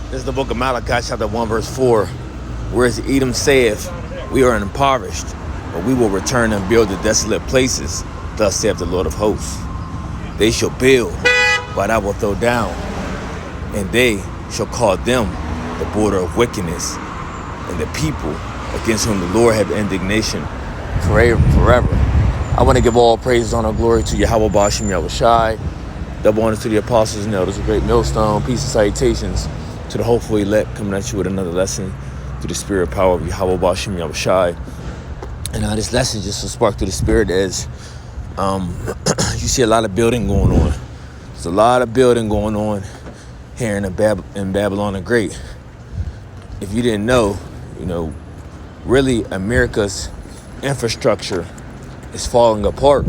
This is the book of Malachi, chapter 1, verse 4. Whereas Edom saith, we are impoverished, but we will return and build the desolate places. Thus saith the Lord of hosts. They shall build, but I will throw down, and they shall call them the border of wickedness, and the people against whom the Lord have indignation forever. I want to give all praises, honor, glory to Yahweh Bashim Yahushai. Double honor to the apostles and elders, a great millstone. Peace and salutations to the hopeful elect, coming at you with another lesson through the spirit power of Yahweh Bashim Yahushai. And this lesson just to spark through the spirit as you see a lot of building going on. There's a lot of building going on here in Babylon the Great. If you didn't know, really America's infrastructure is falling apart.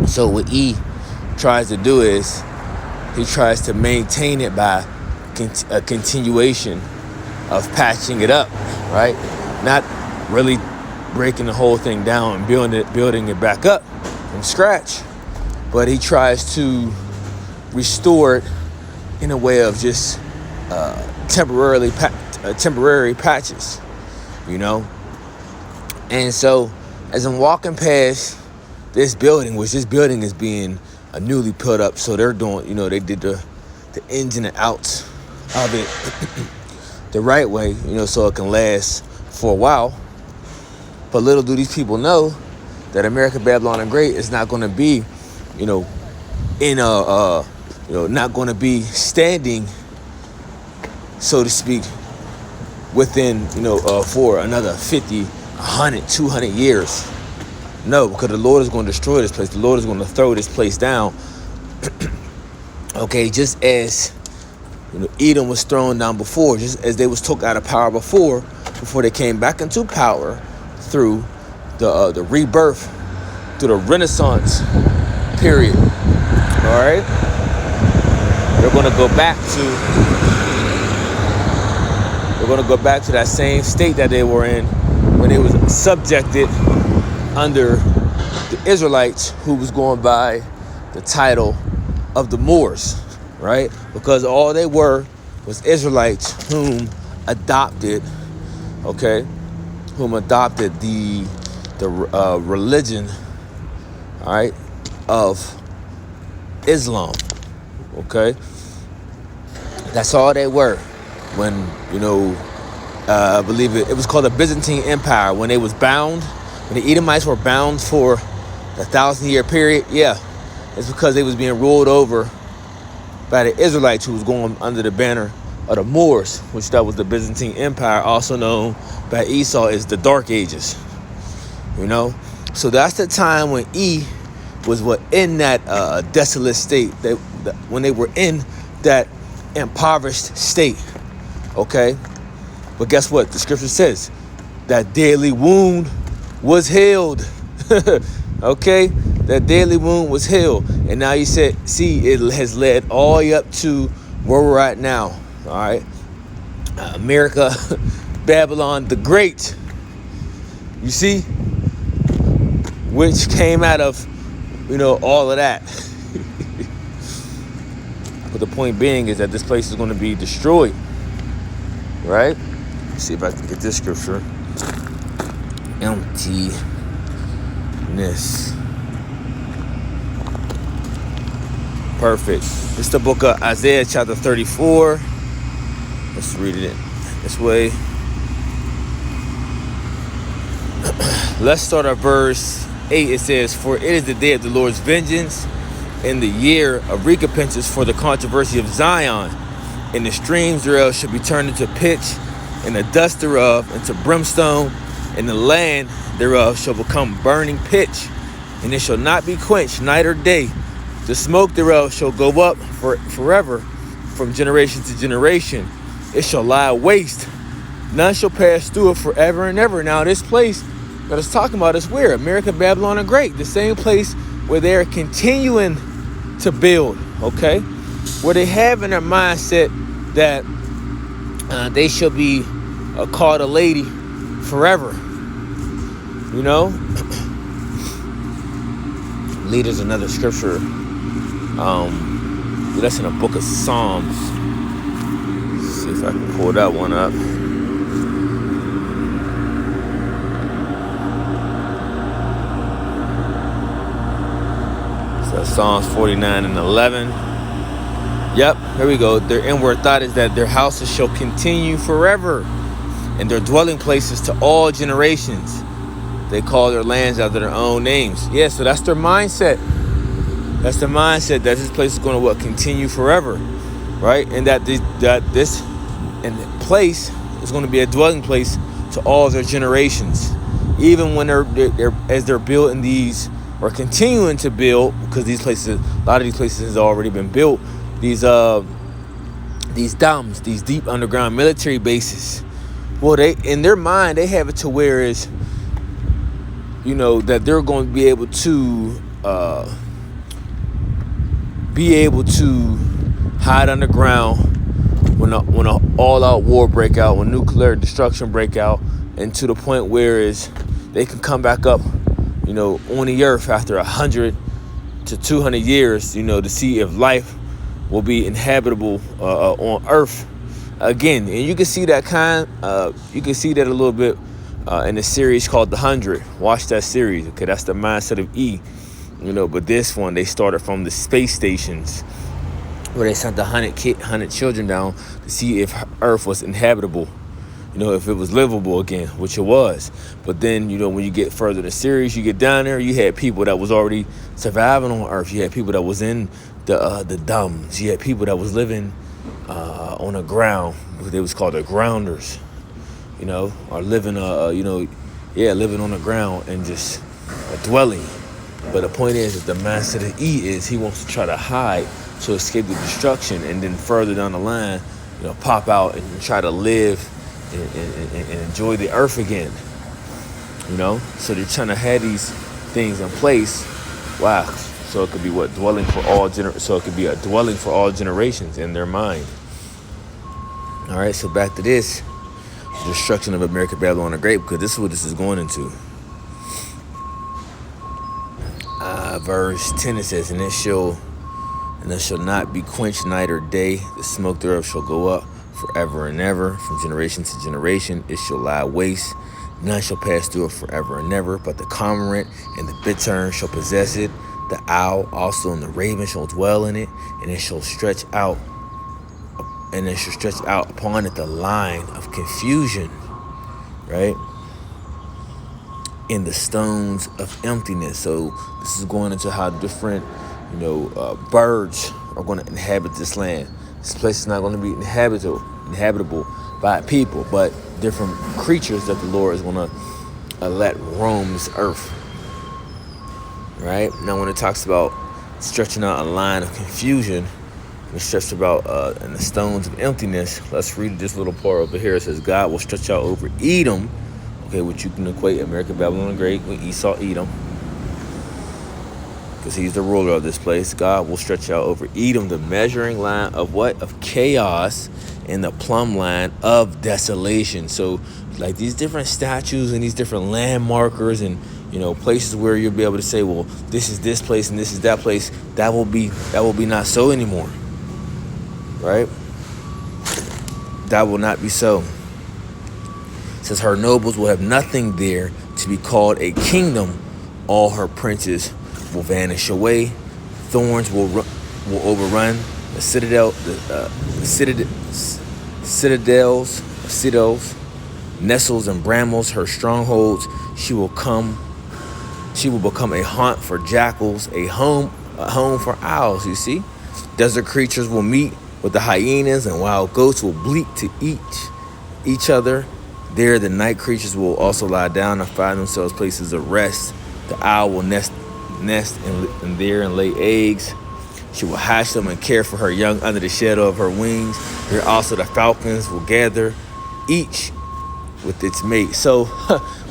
So what he tries to do is he tries to maintain it by a continuation of patching it up, right? Not really breaking the whole thing down and building it back up from scratch, but he tries to restore it in a way of just temporary patches, And so as I'm walking past this building, which this building is being newly put up, so they're doing, they did the ins and the outs of it the right way, so it can last for a while. But little do these people know that America Babylon the Great is not going to be, not going to be standing, so to speak, within, for another 50, 100, 200 years. No, because the Lord is going to destroy this place. The Lord is going to throw this place down. Okay, just as Edom was thrown down before, just as they was took out of power before they came back into power through the rebirth, through the Renaissance period. All right, they're going to go back to that same state that they were in when they was subjected under the Israelites, who was going by the title of the Moors, right? Because all they were was Israelites whom adopted the religion, all right, of Islam, okay? That's all they were when, I believe it was called the Byzantine Empire, when they was bound. When the Edomites were bound for a 1,000-year period, it's because they was being ruled over by the Israelites, who was going under the banner of the Moors, which that was the Byzantine Empire, also known by Esau as the Dark Ages. So that's the time when was in that desolate state, when they were in that impoverished state. Okay, but guess what? The scripture says that daily wound was healed. Okay, that daily wound was healed, and now you see it has led all the way up to where we're at now. All right, America Babylon the Great, you see, which came out of all of that. But the point being is that this place is going to be destroyed, right? Let's see if I can get this scripture. Emptiness. Perfect. It's the book of Isaiah chapter 34. Let's read it this way. Let's start at verse 8. It says, for it is the day of the Lord's vengeance, and the year of recompenses for the controversy of Zion. And the streams thereof shall be turned into pitch, and the dust thereof into brimstone, and the land thereof shall become burning pitch, and it shall not be quenched night or day. The smoke thereof shall go up forever, from generation to generation. It shall lie waste. None shall pass through it forever and ever. Now this place that it's talking about is where? America, Babylon the Great. The same place where they're continuing to build, okay? Where they have in their mindset that they shall be called a lady forever. Leaders, another scripture. That's in the book of Psalms. see if I can pull that one up. So Psalms 49 and 11. Yep, here we go. Their inward thought is that their houses shall continue forever, and their dwelling places to all generations. They call their lands after their own names. Yeah, so that's their mindset. That's the mindset that this place is going to continue forever, right? And that this place is going to be a dwelling place to all their generations, even when they're building these or continuing to build, because these places, a lot of these places has already been built. These dams, these deep underground military bases. Well, they in their mind they have it to where is, that they're going to be able to hide underground when a all-out war break out, when nuclear destruction break out, and to the point where is they can come back up, on the earth after 100 to 200 years, to see if life will be inhabitable on Earth again. And you can see that you can see that a little bit in a series called The 100. Watch that series. Okay, that's the mindset of E. But this one, they started from the space stations where they sent 100 children down to see if Earth was inhabitable, if it was livable again, which it was. But then, when you get further in the series, you get down there, you had people that was already surviving on Earth. You had people that was in the dumbs. You had people that was living on the ground. They was called the grounders, or living, living on the ground and just a dwelling. But the point is that the mindset of E is he wants to try to hide to escape the destruction, and then further down the line, pop out and try to live and enjoy the earth again. So they're trying to have these things in place. Wow. So it could be dwelling for all so it could be a dwelling for all generations in their mind. All right, so back to this destruction of America, Babylon the Great, because this is what this is going into. Verse 10, it says, and it shall not be quenched night or day. The smoke thereof shall go up forever and ever. From generation to generation it shall lie waste. None shall pass through it forever and ever. But the cormorant and the bittern shall possess it. The owl also and the raven shall dwell in it. And it shall stretch out upon it the line of confusion, right? In the stones of emptiness. So this is going into how different, birds are going to inhabit this land. This place is not going to be inhabitable by people, but different creatures that the Lord is going to let roam this earth. Right? Now, when it talks about stretching out a line of confusion, it stretched about in the stones of emptiness. Let's read this little part over here. It says, God will stretch out over Edom. Okay, which you can equate America, Babylon the Great with Esau, Edom, because he's the ruler of this place. God will stretch out over Edom the measuring line of what? Of chaos, and the plumb line of desolation. So, like these different statues and these different landmarkers and places where you'll be able to say, well, this is this place and this is that place. That will be not so anymore, right? That will not be so. Says her nobles will have nothing there to be called a kingdom. All her princes will vanish away. Thorns will overrun the citadels, nettles and brambles, her strongholds. She will become a haunt for jackals, a home for owls. You see, desert creatures will meet with the hyenas, and wild goats will bleat to each other. There, the night creatures will also lie down and find themselves places of rest. The owl will nest in there and lay eggs. She will hatch them and care for her young under the shadow of her wings. There also the falcons will gather, each with its mate. So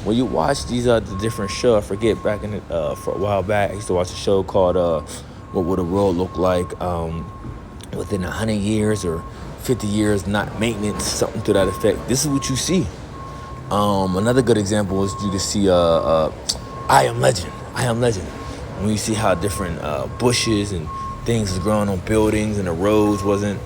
when you watch these the different shows, I forget back in for a while back, I used to watch a show called What Would the World Look Like within 100 years or 50 years, not maintenance, something to that effect. This is what you see. Another good example is you can see I Am Legend. When you see how different bushes and things is growing on buildings and the roads wasn't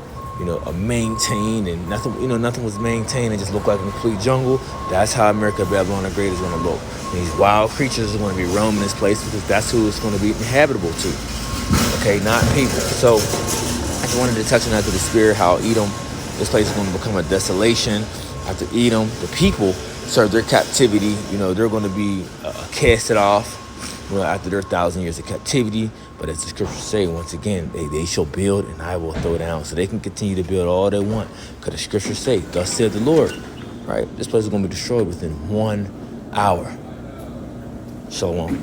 maintained, and nothing was maintained. It just looked like a complete jungle. That's how America Babylon the Great is going to look. And these wild creatures are going to be roaming this place because that's who it's going to be inhabitable to. Okay, not people. So I just wanted to touch on that to the spirit, how Edom, this place is going to become a desolation. After Edom, the people serve their captivity. They're going to be casted off after their 1,000 years of captivity. But as the scriptures say, once again, they shall build and I will throw down. So they can continue to build all they want. Because the scriptures say, thus said the Lord. Right? This place is going to be destroyed within 1 hour. Shalom.